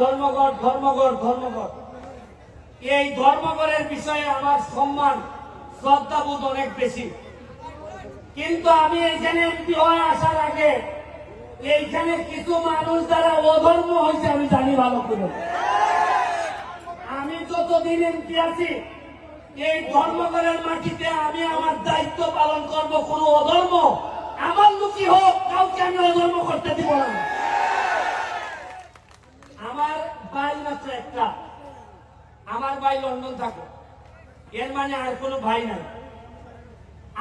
ধর্মঘট ধর্মঘট ধর্মঘট, এই ধর্মঘটের বিষয়ে আমার সম্মান শ্রদ্ধাবোধ অনেক বেশি। কিন্তু আমি এইখানে এমপি হয়ে আসার আগে এইখানে কিছু মানুষ যারা অধর্ম হয়েছে আমি জানি ভালো করে। আমি যতদিন এমপি আছি এই ধর্মঘটের মাটিতে আমি আমার দায়িত্ব পালন করব। কোন অধর্ম আমার লুকি হোক, কাউকে আমি অধর্ম করতে দিব না। আমার ভাই মাত্র একটা, আমার ভাই লন্ডন থাকে, এর মানে আর কোনো ভাই নাই,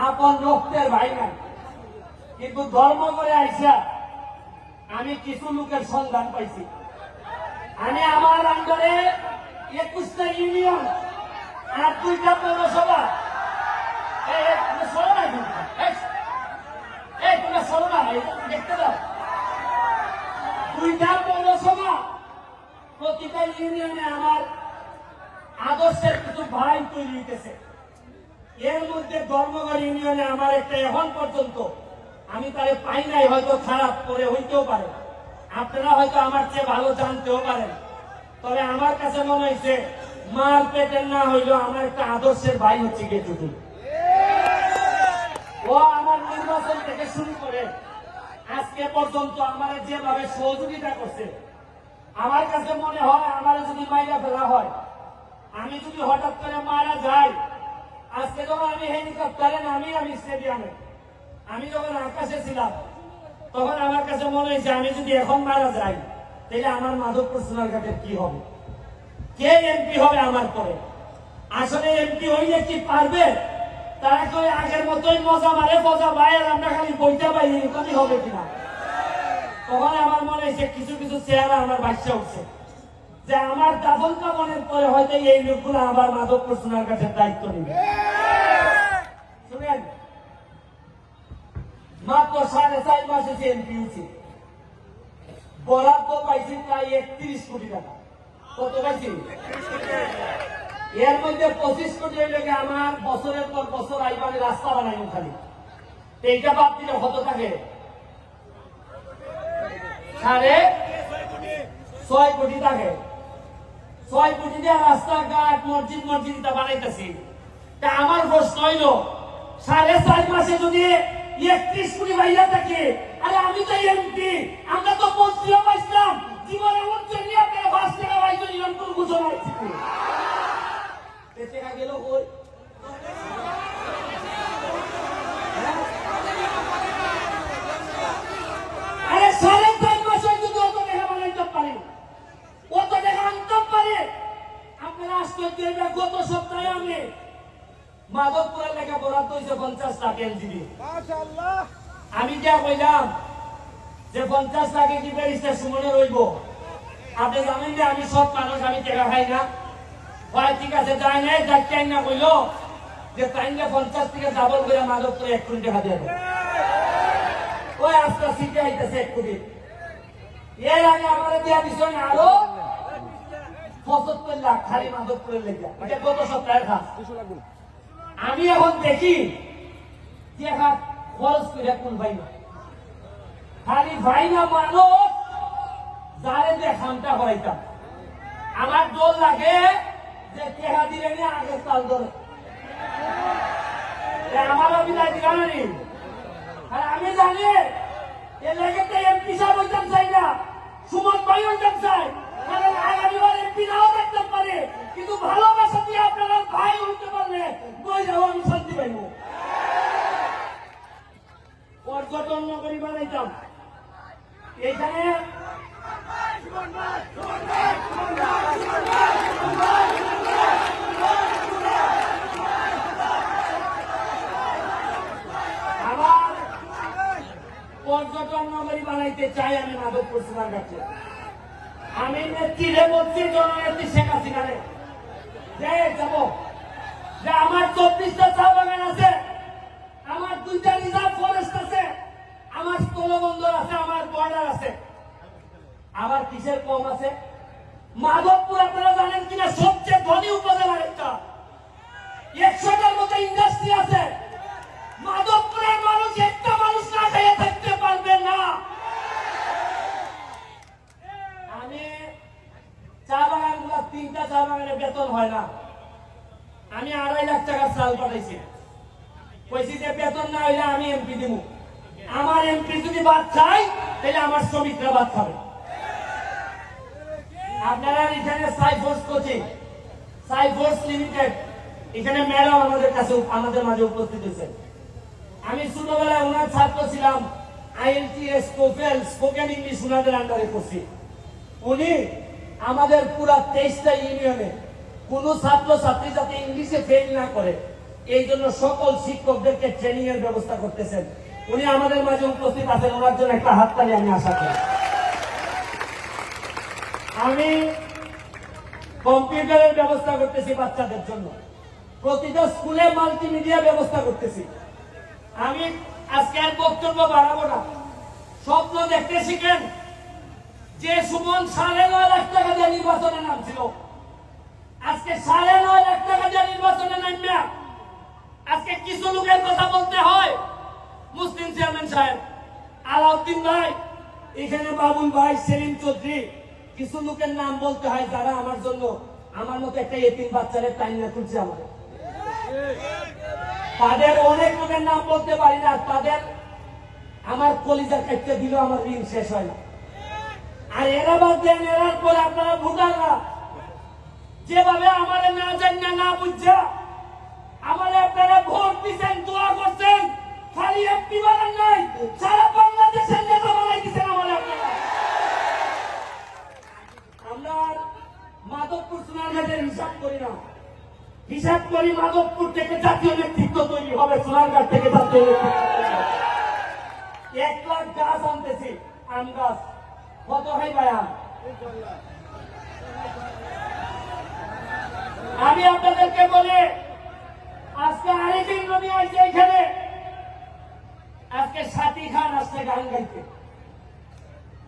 আপন রক্তের ভাই নাই। কিন্তু ধর্ম করে আইসা আমি কিছু লোকের সন্ধান পাইছি। আমি আমার আন্ডারে 21টা ইউনিয়ন আর 2টা পৌরসভা, দেখতে দাও, 2টা পৌরসভা, প্রতিটা ইউনিয়নে আমার আদর্শের কিছু ভাই তৈরি হইতেছে। এর মধ্যে ধর্মঘট ইউনিয়নে আমার একটা এখন পর্যন্ত আমি তারে পাই নাই, হয়তো খারাপ করে হইতেও পারে, আপনারা হয়তো আমার চেয়ে ভালো জানতেও পারেন। তবে আমার কাছে মনে হয়েছে মার পেটের না হইলেও আমার একটা আদর্শের ভাই হচ্ছে গেটুটু। ও আমার নির্বাচন থেকে শুরু করে আজকে পর্যন্ত আমার যেভাবে সহযোগিতা করছে, আমার কাছে মনে হয় আমার যদি মাইরা ফেলা হয়, আমি যদি হঠাৎ করে মারা যাই, আজকে যখন আমি হেলিকপ্টারে নামি, আমি স্টেডিয়ামে, আমি যখন আকাশে ছিলাম, তখন আমার কাছে মনে হয়েছে আমি যদি এখন মারা যাই তাহলে আমার মাধবপুর সোনারঘাটের কি হবে, কে এমপি হবে আমার পরে। আসলে এমপি হইলে কি পারবে? তারা তো আগের মতোই মজা মারে, মজা বাইরে আমরা খালি বইটা পাই, এরকমই হবে কিনা। তখন আমার মনে হয়েছে কিছু কিছু চেহারা আমার বাচ্চা উঠছে, যে আমার দাদন কামনের পরে হয়তো এই লোকগুলো আবার মাধবপুর সোনারঘাটের দায়িত্ব নেবে। শুনেন, মাত্র 4.5 মাসে যে এমপি হয়েছে, বরাদ্দ পাইছি প্রায় 31 কোটি টাকা। কত পাইছি? এর মধ্যে 25 কোটি লেগে আমার বছরের পর বছর আইবারে রাস্তা বানাই খালি। এইটা বাদ দিলে কত থাকে? 6.5 কোটি থাকে। 6 কোটি দিয়ে রাস্তাঘাট মসজিদ মসজিদটা বানাইতেছি। তা আমার প্রশ্ন হইল, 4.5 মাসে যদি 31 কোটি বাইরে থাকে, আরে আমি তো এমপি, আমরা তো মন্ত্রীও পাইছিলাম, জীবনে মন্ত্রী নিয়ে আপনারা 5 টাকা বাইরে নিয়ন্ত্রণ ঘোষণা হয়েছে, টাকা গেল কই? আরে 4.5 মাসে যদি অত টাকা বানাইতে পারে, অত টাকা আনতে পারে, আপনারা আশ্চর্য। গত সপ্তাহে আমি মাধবপুরের লেখা বরাদ্দ হয়েছে 50 লাখ এলজিবি। আমি যা কইলাম যে 50 লাখে কি ব্যারিস্টার সুমনে রইব? আপনি জানেন যে আমি সব মানুষ, আমি টাকা খাই না। ভাই ঠিক আছে, যাই নাই, যাই না কইল যে তাই না 50 থেকে ডাবল করে মাধবপুরে 1 কোটি টাকা দিয়ে দেয়। ওই আজকে সিটে আইতেছে 1 কোটি। এর আগে আমার দেওয়া বিষয় আরো 75 লাখ খালি মাধবপুরের লেগে, এটা গত সপ্তাহের কাজ। আমি এখন দেখি টাকা খরচ করে কোন ভাই না, খালি ভাই না মানুষ যারে যে খামটা করাইতাম। আমার ডর লাগে যে টাকা দিলে নিয়ে আগের তাল ধরে আমারও বিদায় দিলাম। আর আমি জানি এ লেগে এমপি সাহেব হইতাম চাই না, সুমন ভাই হইতাম চাই, কারণ আগামীবার এমপি নাও দেখতে পারে, কিন্তু ভালোবাসা দিয়ে আপনারা ভাই হইতে পারলে বই যাবো, আমি শান্তি পাইব। পর্যটন নগরী বানাইতাম এইখানে। আমার পর্যটন নগরী বানাইতে চাই আমি মাধবপুর সোনারঘাটে। আমি নেত্রীরে বলছি, জননেত্রী শেখ হাসিনারে যে যাবো, যে আমার 24টা চা বাগান আছে, আমার 2টা রিজার্ভ ফরেস্ট আছে, আমার স্থলবন্দর আছে, আমার বর্ডার আছে, আমার কিসের কম আছে? মাধবপুর আপনারা জানেন কিনা সবচেয়ে ধনী উপজেলার একটা, 100টার মতো ইন্ডাস্ট্রি আছে। মাধবপুরের মানুষ একটা মানুষ না খেয়ে থাকতে পারবে না। আমি 3টা চা বাগানে বেতন হয় না, আমি 2.5 লাখ টাকার চাল পাঠাইছি, কইছি যে বেতন না হইলে আমি এমপি দিব, আমার এমপি যদি বাদ খাই তাহলে আমার শ্রমিকরা বাদ খাবে। আপনারা এখানে সাইফোর্স কোচিং, সাইফোর্স লিমিটেড, এখানে ম্যাডাম আমাদের মাঝে উপস্থিত হয়েছেন। আমি ছোটবেলায় ওনার ছাত্র ছিলাম, IELTS, TOEFL, স্পোকেন ইংলিশ ওনাদের আন্ডারে করছি। উনি আমাদের পুরা 23টা ইউনিয়নে কোন ছাত্র ছাত্রী যাতে ইংলিশে ফেল না করে এই জন্য সকল শিক্ষকদেরকে ট্রেনিং এর ব্যবস্থা করতেছেন। উনি আমাদের মাঝে উপস্থিত আছেন, ওনার জন্য একটা হাততালি আমি আশা করি। আমি কম্পিউটারের ব্যবস্থা করতেছি বাচ্চাদের জন্য, প্রতিটা স্কুলে মাল্টিমিডিয়া ব্যবস্থা করতেছি। আমি আজকে আর বক্তব্য বাড়াবো না, স্বপ্ন দেখতে শিখেন। যে সুমন 9.5 লাখ টাকা দিয়ে নির্বাচনে নামছিল, আজকে 9.5 লাখ টাকা দিয়ে নির্বাচনে নামবে। আজকে কিছু লোকের কথা বলতে হয়, মুসলিম চেয়ারম্যান সাহেব, আলাউদ্দিন ভাই, এখানে বাবুল ভাই, সেলিম চৌধুরী, কিছু লোকের নাম বলতে হয় যারা আমার জন্য, আমার মতো একটা এতিম বাচ্চাদের টাইম না তুলছে আমার। তাদের অনেক লোকের নাম বলতে পারি না, তাদের আমার কলিজা কাটতে দিল, আমার ঋণ শেষ হয় না। আর এরা বাদ দেন, এরার পরে আপনারা ভোটাররা যেভাবে আমাদের না জানিয়ে না বুঝছে আমাদের আপনারা ভোট দিচ্ছেন, দোয়া করছেন, খালি একটি বানান নাই, সারা বাংলাদেশের নেতা বানাই দিচ্ছেন আমাদের আপনারা। আমরা মাধবপুর সোনারঘাটের হিসাব করি না, হিসাব করি মাধবপুর থেকে জাতীয় নেতৃত্ব তৈরি হবে, সোনারঘাট থেকে জাতীয় নেতৃত্ব। 1 লাখ গাছ আনতেছি, আম গাছ কত হয় ভাইয়া? আমি আপনাদেরকে বলি, আজকে আরেকদিন নবী আসছে এখানে, আজকে সাথী খান আসছে গান গাইতে,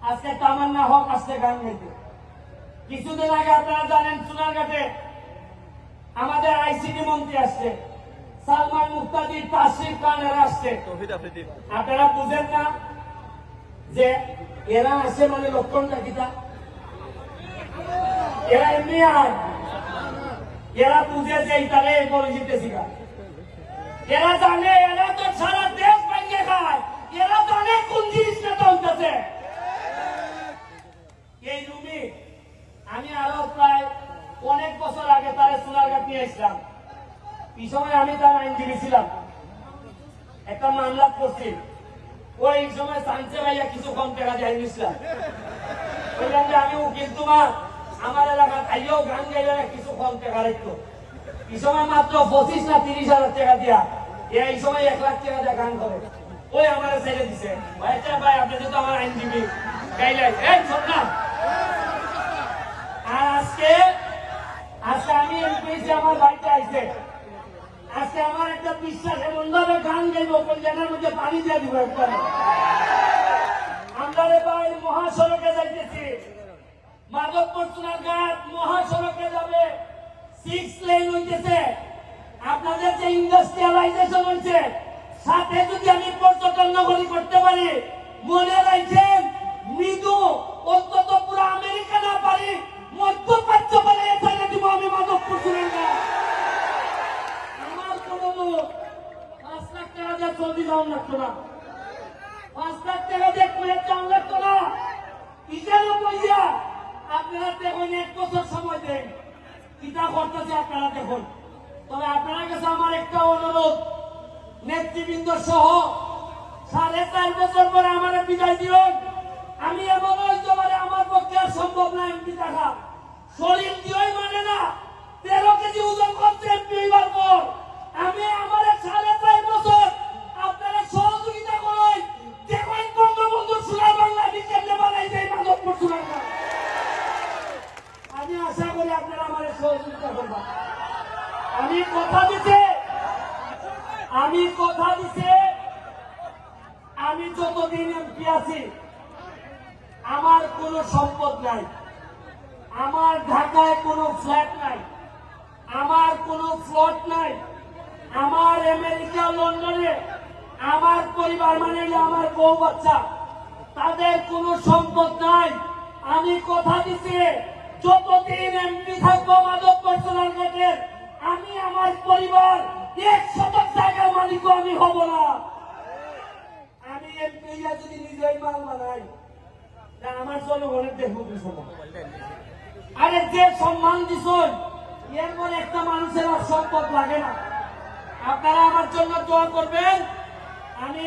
আজকে তামান্না হক আসছে গান গাইতে। কিছুদিন আগে আপনারা জানেন সোনারঘাটে আমাদের ICT মন্ত্রী আসছে, সালমান মুক্তাদি, তাসরিফ খান এরা আসছে। আপনারা বুঝেন না যে এরা আসে মানে লক্ষণটা কিটা? এরা এমনি আর এরা বুঝে যে তারা এই বলে জিতেছি, এরা জানে, এরা তো সারা দেশ ভাঙিয়ে খায়, এরা জানে কোন জিনিসটা চলতেছে। এই রুমি আমি আরো প্রায় অনেক বছর আগে তারা সোনারঘাট নিয়ে আসলাম, এই সময় আমি তার আইনজীবী ছিলাম, একটা মামলা করছি। ওই সময় সানসে ভাইয়া কিছু কম টাকা দিয়ে নিয়েছিলাম, বললাম যে আমি উকিল, তোমার আমার এলাকার আইও গান গাইলে কিছু কম টাকা রাখতো। এই সময় মাত্র 25 না 30,000 টাকা দিয়া, এই সময় 1 লাখ টাকা দিয়ে গান করে। ওই আমার ছেড়ে দিছে, ভাই আপনি তো আমার আইনজীবী, গাইলেন এই শোন না। আর আজকে আমি এমপি, আমার বাড়িতে আইছে, আজকে আমার একটা বিশ্বাস, এমন ভাবে গান গাইব কল্যাণের মধ্যে পানি দিয়ে দিব একবার। আমরা ভাই মহাসড়কে যাইতেছি, মাধবপুর সোনারঘাট মহাসড়কে যাবে, 6 লেন হইতেছে। আপনাদের যে ইন্ডাস্ট্রিয়ালাইজেশন হয়েছে, সাথে যদি আমি পর্যটন নগরী করতে পারি, মনে রাখছেন মৃদু অন্তত পুরো আমেরিকা না পারি, মধ্যপ্রাচ্য পারে এখানে দিব আমি মাধবপুর সোনারঘাট। আমার কোন লোক 5 লাখ টাকা দিয়ে চলতে যাওয়া লাগতো না, 5 লাখ টাকা দিয়ে কুয়েত যাওয়া লাগতো না। ইজারও পয়সা আপনারা দেখুন, 1 বছর সময় দেন, কিতা করতেছে আপনারা দেখুন। তবে আপনার কাছে আমার একটা অনুরোধ, নেতৃবৃন্দ সহ 4.5 বছর পরে আমার বিদায় দিন। আমি এমন হইতে পারে আমার পক্ষে আর সম্ভব না এমপি থাকা, শরীর দিয়েই মানে না, 13 কেজি ওজন করছে এমপি হইবার পর। আমি আমার 4.5 বছর আপনারা সহযোগিতা করেন, দেখুন বঙ্গবন্ধু সোনার বাংলাদেশ কেমনে বানাই যায় মাধবপুর সোনারঘাট। আমি আশা করি আপনারা আমার সহযোগিতা করবেন। আমি কথা দিতে আমি যতদিন এমপি আছি আমার কোনো সম্পদ নাই, আমার ঢাকায় কোনো ফ্ল্যাট নাই, আমার কোনো প্লট নাই, আমার আমেরিকা লন্ডনে আমার পরিবার মানে আমার বউ বাচ্চা, তাদের কোনো সম্পদ নাই। আমি কথা দিচ্ছি যতদিন এমপি থাকবো আপনাদের, আমি আমার পরিবার 100 জায়গার মালিক আমি হব না। আমি এমপি যদি নিজেই মাল বানাই, আমার জনগণের দেখবো কিছু না। আরে যে সম্মান দিচ্ছেন, এর মনে একটা মানুষের আর সম্পদ লাগে না। আপনারা আমার জন্য দোয়া করবেন। আমি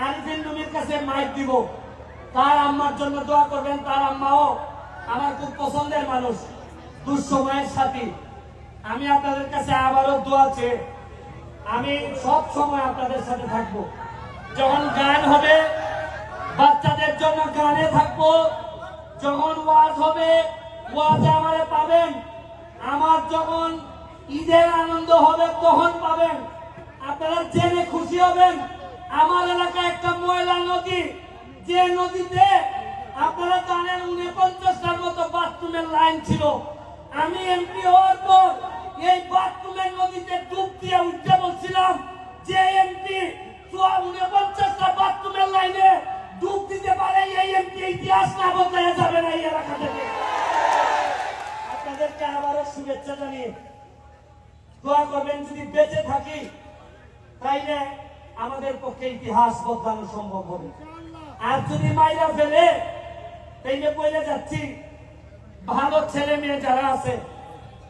আরিফিন রুমির কাছে মাইক দিব, তার আম্মার জন্য দোয়া করবেন। তার আম্মাও আমার খুব পছন্দের মানুষ, দুঃসময়ের সাথী। আমি আপনাদের কাছে আবারও দোয়া চেয়ে আমি সব সময় আপনাদের সাথে থাকবো। যখন গান হবে বাচ্চাদের জন্য গানে থাকবো, যখন ওয়াজ হবে ওয়াজে আমারে পাবেন, আমার যখন ঈদের আনন্দ হবে তখন পাবেন। আপনারা জেনে খুশি হবেন, আমার এলাকায় একটা ময়লা নদী, যে নদীতে আপনারা জানেন 49টার মতো বাথরুমের লাইন ছিল। আমি এমপি হওয়ার পর এই বাথরুমের নদীতে ডুব দিয়ে উঠতে বলছিলাম যে এমপি 49টা বাথরুমের লাইনে ডুব দিতে পারে, এই এমপি ইতিহাস না বদলে যাবে না এই এলাকা থেকে। আপনাদেরকে আবারও শুভেচ্ছা জানিয়ে দোয়া করবেন, যদি বেঁচে থাকি তাইলে আমাদের পক্ষে ইতিহাস বদলানো সম্ভব হবে। আর যদি মাইরা ফেলে তাইলে বলে যাচ্ছি, ভালো ছেলে মেয়ে যারা আছে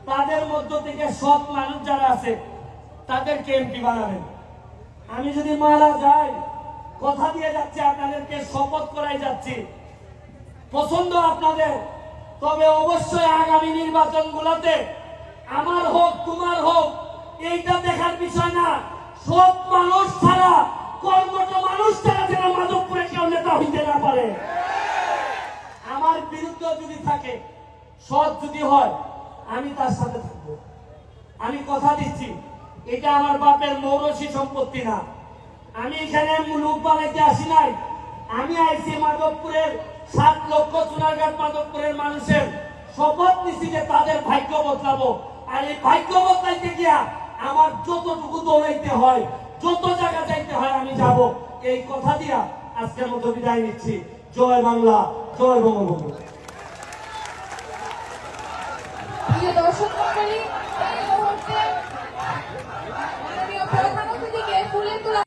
তাদের মধ্য থেকে সৎ মানুষ যারা আছে তাদেরকে এমপি বানাবেন। আমি যদি মারা যাই, কথা দিয়ে যাচ্ছি, আপনাদেরকে শপথ করাই যাচ্ছি, পছন্দ আপনাদের, তবে অবশ্যই আগামী নির্বাচনগুলোতে আমার হোক তোমার হোক এইটা দেখার বিষয় না, সব মানুষ ছাড়া, কর্মঠ মানুষ ছাড়া যেন মাধবপুরে কেউ নেতা হইতে না পারে। আমার বিরুদ্ধে যদি থাকে, সৎ যদি হয়, আমি তার সাথে থাকবো। আমি কথা দিচ্ছি, এটা আমার বাপের মৌরসী সম্পত্তি না। আমি এখানে মুলুক বানাইতে আসি নাই, আমি আইছি মাধবপুরের 7 লক্ষ চুনারঘাট মাধবপুরের মানুষের শপথ নিচ্ছি যে তাদের ভাগ্য বদলাবো। আর এই ভাগ্য বদলাইতে গিয়া আমার যতটুকু দৌড়াইতে হয়, যত জায়গা যাইতে হয় আমি যাব। এই কথা দিয়া আজকের মতো বিদায় নিচ্ছি। জয় বাংলা, জয় বঙ্গবন্ধু। প্রিয় দর্শক মণ্ডলী, এই মুহূর্তে মাননীয় প্রধান অতিথিকে ফুলের তোলা